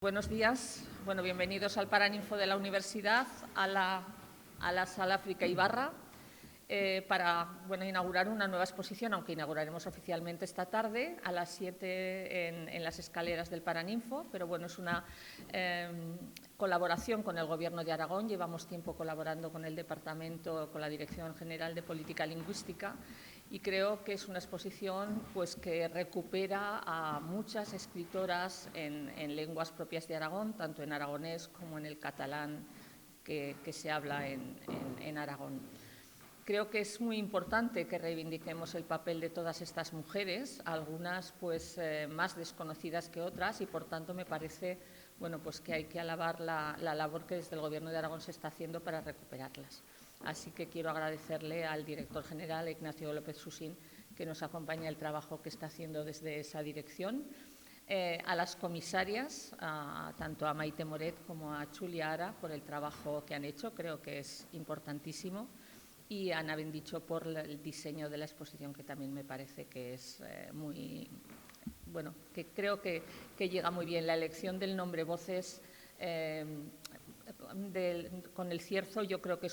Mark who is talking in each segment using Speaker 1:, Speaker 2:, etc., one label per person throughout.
Speaker 1: Buenos días. Bueno, bienvenidos al Paraninfo de la Universidad, a la Sala Frica Ibarra, para inaugurar una nueva exposición, aunque inauguraremos oficialmente esta tarde a las 7 en las escaleras del Paraninfo, pero bueno, es una colaboración con el Gobierno de Aragón. Llevamos tiempo colaborando con el Departamento, con la Dirección General de Política Lingüística, y creo que es una exposición que recupera a muchas escritoras en lenguas propias de Aragón, tanto en aragonés como en el catalán que se habla en Aragón. Creo que es muy importante que reivindiquemos el papel de todas estas mujeres, algunas más desconocidas que otras, y por tanto me parece que hay que alabar la labor que desde el Gobierno de Aragón se está haciendo para recuperarlas. Así que quiero agradecerle al director general, Ignacio López Susín, que nos acompaña el trabajo que está haciendo desde esa dirección. A las comisarias, tanto a Maite Moret como a Chulia Ara, por el trabajo que han hecho, creo que es importantísimo. Y a Ana Bendicho por el diseño de la exposición, que también me parece que es que creo que llega muy bien. La elección del nombre Voces con el Cierzo, yo creo que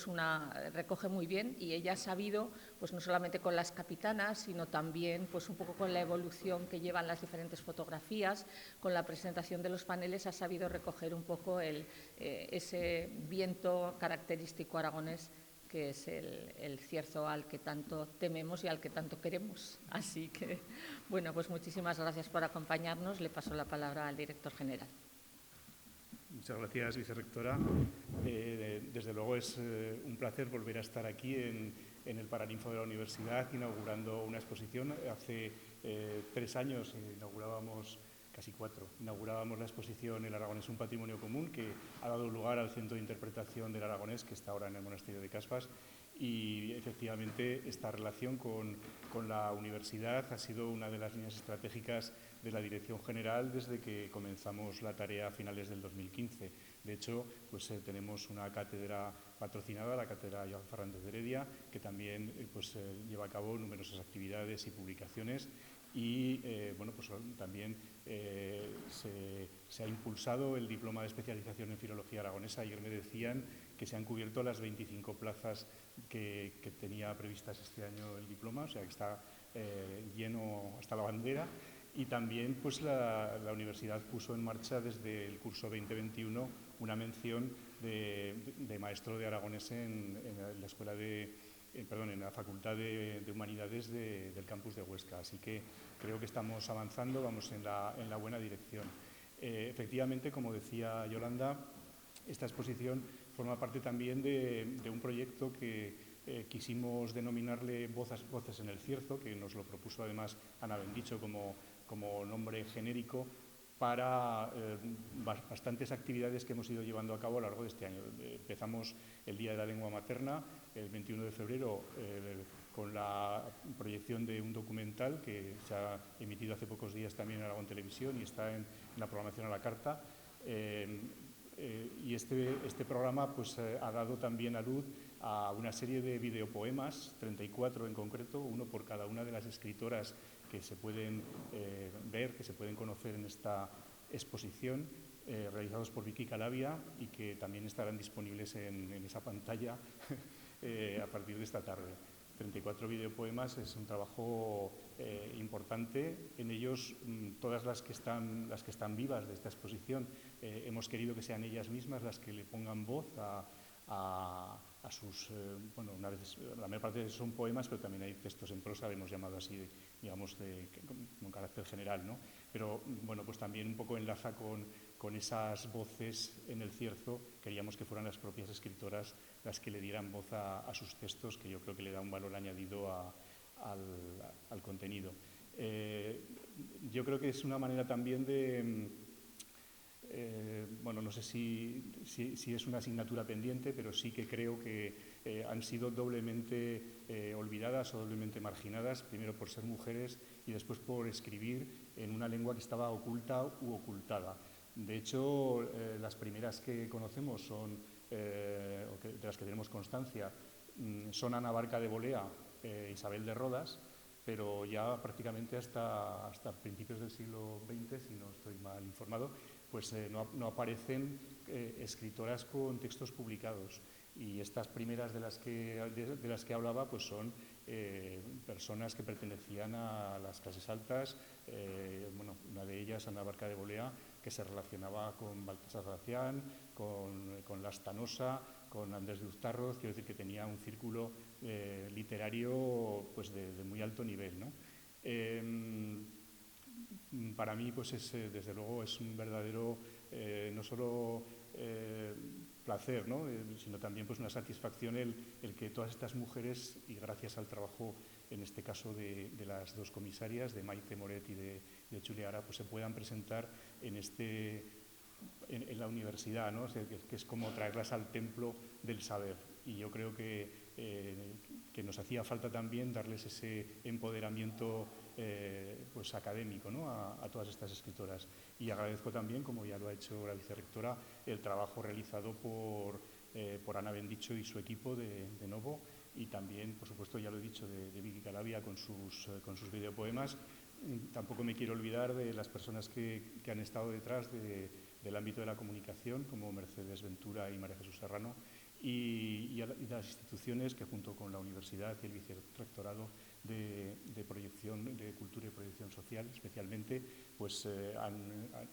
Speaker 1: recoge muy bien, y ella ha sabido, no solamente con las capitanas, sino también un poco con la evolución que llevan las diferentes fotografías, con la presentación de los paneles, ha sabido recoger un poco ese viento característico aragonés, que es el Cierzo al que tanto tememos y al que tanto queremos. Así que, muchísimas gracias por acompañarnos. Le paso la palabra al director general.
Speaker 2: Muchas gracias, vicerrectora. Desde luego es un placer volver a estar aquí en el Paraninfo de la Universidad, inaugurando una exposición. Hace 3 años casi 4, inaugurábamos la exposición El Aragonés, un patrimonio común, que ha dado lugar al Centro de Interpretación del Aragonés, que está ahora en el Monasterio de Caspas. Y efectivamente esta relación con la universidad ha sido una de las líneas estratégicas de la Dirección General desde que comenzamos la tarea a finales del 2015. De hecho, tenemos una cátedra patrocinada, la Cátedra Joan Fernández de Heredia, que también lleva a cabo numerosas actividades y publicaciones. Y también se ha impulsado el diploma de especialización en filología aragonesa. Ayer me decían que se han cubierto las 25 plazas que tenía previstas este año el diploma, o sea que está lleno hasta la bandera. Y también la universidad puso en marcha desde el curso 2021 una mención de maestro de aragonés en la escuela en la Facultad de Humanidades del campus de Huesca. Así que creo que estamos avanzando, vamos en la buena dirección. Efectivamente, como decía Yolanda, esta exposición forma parte también de un proyecto que quisimos denominarle Voces en el Cierzo, que nos lo propuso además Ana Bendicho como nombre genérico para bastantes actividades que hemos ido llevando a cabo a lo largo de este año. Empezamos el Día de la Lengua Materna, el 21 de febrero, con la proyección de un documental que se ha emitido hace pocos días también en Aragón Televisión y está en la programación a la carta. Y este programa ha dado también a luz a una serie de videopoemas, 34 en concreto, uno por cada una de las escritoras que se pueden ver, que se pueden conocer en esta exposición, realizados por Vicky Calavia, y que también estarán disponibles en esa pantalla a partir de esta tarde. 34 videopoemas es un trabajo importante. En ellos, todas las que están vivas de esta exposición, hemos querido que sean ellas mismas las que le pongan voz a sus, la mayor parte son poemas, pero también hay textos en prosa, hemos llamado así, digamos, con carácter general, ¿no? Pero también un poco enlaza con esas voces en el Cierzo. Queríamos que fueran las propias escritoras las que le dieran voz a sus textos, que yo creo que le da un valor añadido al contenido. Yo creo que es una manera también de... no sé si es una asignatura pendiente, pero sí que creo que han sido doblemente olvidadas o doblemente marginadas, primero por ser mujeres y después por escribir en una lengua que estaba oculta u ocultada. De hecho, las primeras que conocemos de las que tenemos constancia son Ana Barca de Bolea, Isabel de Rodas, pero ya prácticamente hasta principios del siglo XX, si no estoy mal informado, pues no aparecen escritoras con textos publicados. Y estas primeras de las que hablaba pues son personas que pertenecían a las clases altas. Bueno, una de ellas, Ana Barca de Bolea, que se relacionaba con Baltasar Gracián, con Lastanosa, con Andrés de Uztarroz. Quiero decir que tenía un círculo literario pues de muy alto nivel, ¿no? Para mí, pues desde luego, es un verdadero, no solo placer, ¿no? Sino también pues una satisfacción el que todas estas mujeres, y gracias al trabajo, en este caso de las dos comisarias, de Maite Moret y de Julia Ara, pues se puedan presentar en la universidad, ¿no? O sea, que es como traerlas al templo del saber. Y yo creo que nos hacía falta también darles ese empoderamiento pues académico, ¿no? a todas estas escritoras. Y agradezco también, como ya lo ha hecho la vicerrectora, el trabajo realizado por Ana Bendicho y su equipo de Novo, y también, por supuesto, ya lo he dicho, de Vicky Calavia con sus videopoemas. Tampoco me quiero olvidar de las personas que han estado detrás del ámbito de la comunicación, como Mercedes Ventura y María Jesús Serrano, y de las instituciones que, junto con la universidad y el vicerrectorado de proyección de cultura y proyección social, especialmente, pues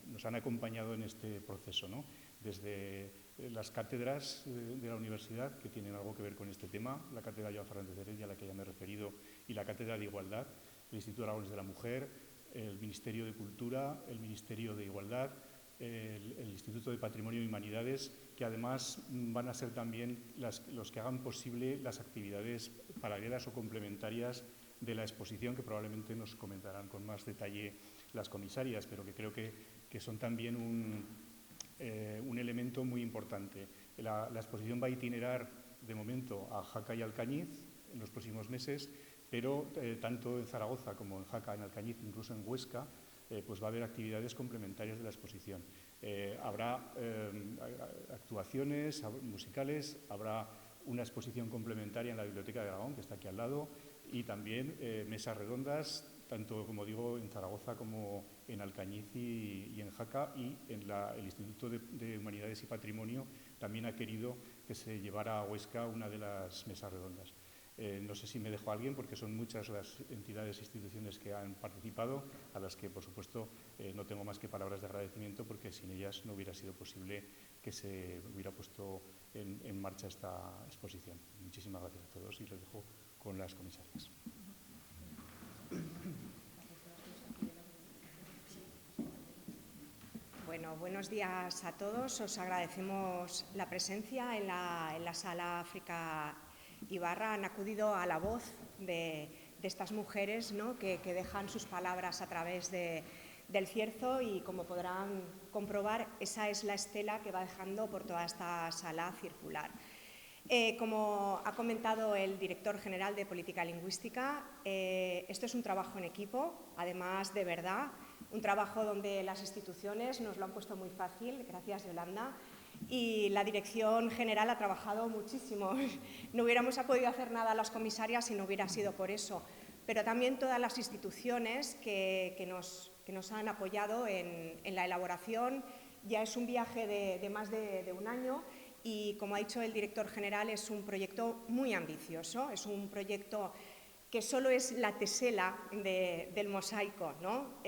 Speaker 2: nos han acompañado en este proceso, ¿no? Desde las cátedras de la universidad, que tienen algo que ver con este tema, la cátedra Joan Fernández de Heredia, a la que ya me he referido, y la cátedra de Igualdad, el Instituto Aragonés de la Mujer, el Ministerio de Cultura, el Ministerio de Igualdad, el Instituto de Patrimonio y Humanidades, que además van a ser también los que hagan posible las actividades paralelas o complementarias de la exposición, que probablemente nos comentarán con más detalle las comisarias, pero que creo que son también un elemento muy importante. La exposición va a itinerar, de momento, a Jaca y Alcañiz en los próximos meses, pero tanto en Zaragoza como en Jaca, en Alcañiz, incluso en Huesca, pues va a haber actividades complementarias de la exposición. Habrá actuaciones musicales, habrá una exposición complementaria en la Biblioteca de Aragón, que está aquí al lado, y también mesas redondas, tanto, como digo, en Zaragoza como en Alcañiz y en Jaca, y el Instituto de Humanidades y Patrimonio también ha querido que se llevara a Huesca una de las mesas redondas. No sé si me dejo a alguien, porque son muchas las entidades e instituciones que han participado, a las que, por supuesto, no tengo más que palabras de agradecimiento, porque sin ellas no hubiera sido posible que se hubiera puesto en marcha esta exposición. Muchísimas gracias a todos y les dejo con las comisarias.
Speaker 3: Bueno, buenos días a todos. Os agradecemos la presencia en la sala África Ibarra. Han acudido a la voz de estas mujeres, ¿no?, que dejan sus palabras a través del cierzo, y, como podrán comprobar, esa es la estela que va dejando por toda esta sala circular. Como ha comentado el director general de Política Lingüística, esto es un trabajo en equipo, además de verdad, un trabajo donde las instituciones nos lo han puesto muy fácil, gracias Yolanda, y la Dirección General ha trabajado muchísimo. No hubiéramos podido hacer nada a las comisarias si no hubiera sido por eso, pero también todas las instituciones que nos han apoyado en la elaboración. Ya es un viaje de más de un año y, como ha dicho el director general, es un proyecto muy ambicioso, es un proyecto que solo es la tesela del mosaico, ¿no?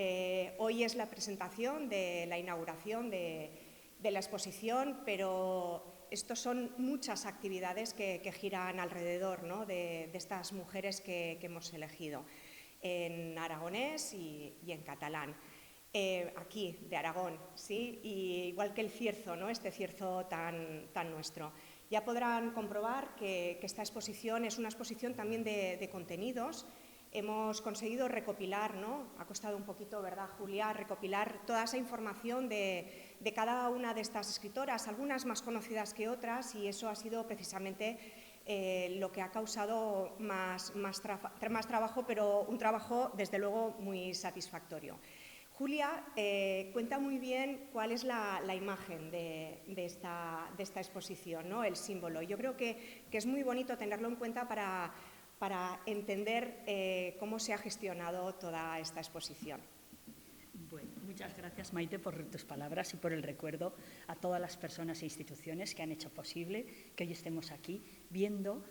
Speaker 3: Hoy es la presentación de la inauguración de la exposición, pero estos son muchas actividades que giran alrededor, ¿no?, de estas mujeres que hemos elegido, en aragonés y en catalán. Aquí, de Aragón, ¿sí? Y igual que el cierzo, ¿no?, este cierzo tan nuestro. Ya podrán comprobar que esta exposición es una exposición también de contenidos. Hemos conseguido recopilar, ¿no?, ha costado un poquito, ¿verdad, Julia?, recopilar toda esa información de cada una de estas escritoras, algunas más conocidas que otras, y eso ha sido precisamente lo que ha causado más trabajo, pero un trabajo, desde luego, muy satisfactorio. Julia cuenta muy bien cuál es la imagen de esta exposición, ¿no?, el símbolo. Yo creo que es muy bonito tenerlo en cuenta para entender cómo se ha gestionado toda esta exposición.
Speaker 1: Bueno,
Speaker 4: Muchas gracias, Maite, por tus palabras y por el recuerdo a todas las personas e instituciones que han hecho posible que hoy estemos aquí viendo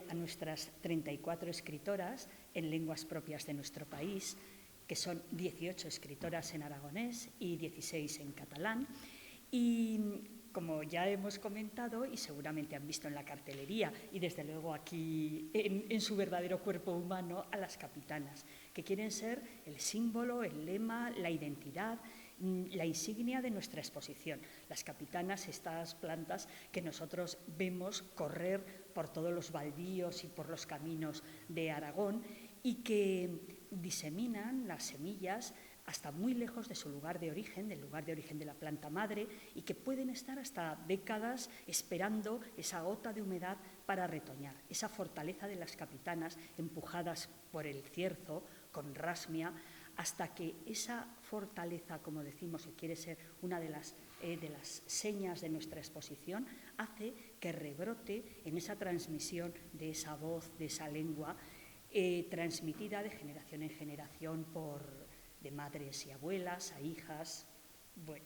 Speaker 4: a nuestras 34 escritoras en lenguas propias de nuestro país, que son 18 escritoras en aragonés y 16 en catalán. Y como ya hemos comentado y seguramente han visto en la cartelería y desde luego aquí en su verdadero cuerpo humano, a las capitanas, que quieren ser el símbolo, el lema, la identidad, la insignia de nuestra exposición. Las capitanas, estas plantas que nosotros vemos correr por todos los baldíos y por los caminos de Aragón y que diseminan las semillas hasta muy lejos de su lugar de origen, del lugar de origen de la planta madre, y que pueden estar hasta décadas esperando esa gota de humedad para retoñar. Esa fortaleza de las capitanas, empujadas por el cierzo, con rasmia, hasta que esa fortaleza, como decimos, que quiere ser una de las señas de nuestra exposición, hace que rebrote en esa transmisión de esa voz, de esa lengua, transmitida de generación en generación de madres y abuelas a hijas. Bueno,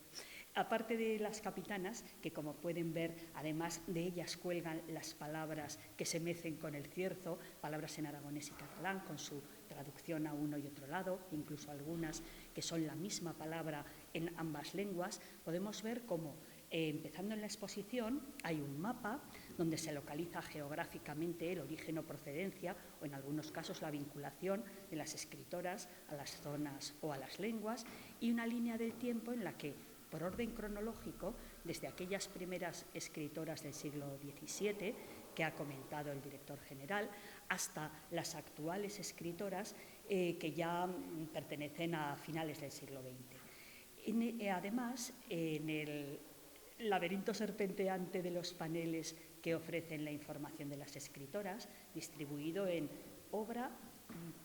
Speaker 4: aparte de las capitanas, que como pueden ver, además de ellas cuelgan las palabras que se mecen con el cierzo, palabras en aragonés y catalán, con su traducción a uno y otro lado, incluso algunas que son la misma palabra en ambas lenguas, podemos ver cómo, empezando en la exposición, hay un mapa donde se localiza geográficamente el origen o procedencia, o en algunos casos la vinculación de las escritoras a las zonas o a las lenguas, y una línea del tiempo en la que, por orden cronológico, desde aquellas primeras escritoras del siglo XVII, que ha comentado el director general, hasta las actuales escritoras que ya pertenecen a finales del siglo XX. Además, en el laberinto serpenteante de los paneles que ofrecen la información de las escritoras, distribuido en obra,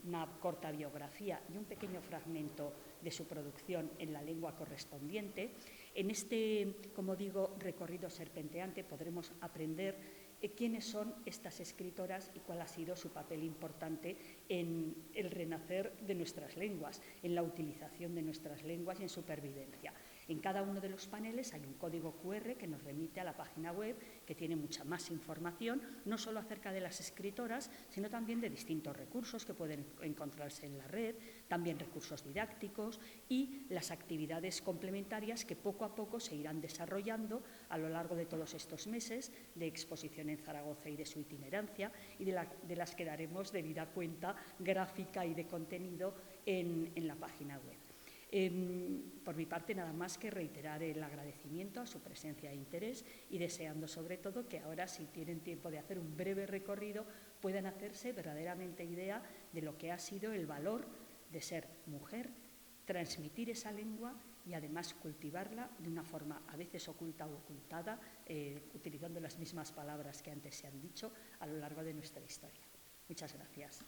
Speaker 4: una corta biografía y un pequeño fragmento de su producción en la lengua correspondiente. En este, como digo, recorrido serpenteante podremos aprender quiénes son estas escritoras y cuál ha sido su papel importante en el renacer de nuestras lenguas, en la utilización de nuestras lenguas y en su pervivencia. En cada uno de los paneles hay un código QR que nos remite a la página web, que tiene mucha más información, no solo acerca de las escritoras, sino también de distintos recursos que pueden encontrarse en la red, también recursos didácticos y las actividades complementarias que poco a poco se irán desarrollando a lo largo de todos estos meses de exposición en Zaragoza y de su itinerancia, y de las que daremos debida cuenta gráfica y de contenido en la página web. Por mi parte, nada más que reiterar el agradecimiento a su presencia e interés y deseando sobre todo que ahora, si tienen tiempo de hacer un breve recorrido, puedan hacerse verdaderamente idea de lo que ha sido el valor de ser mujer, transmitir esa lengua y además cultivarla de una forma a veces oculta o ocultada, utilizando las mismas palabras que antes se han dicho a lo largo de nuestra historia. Muchas gracias.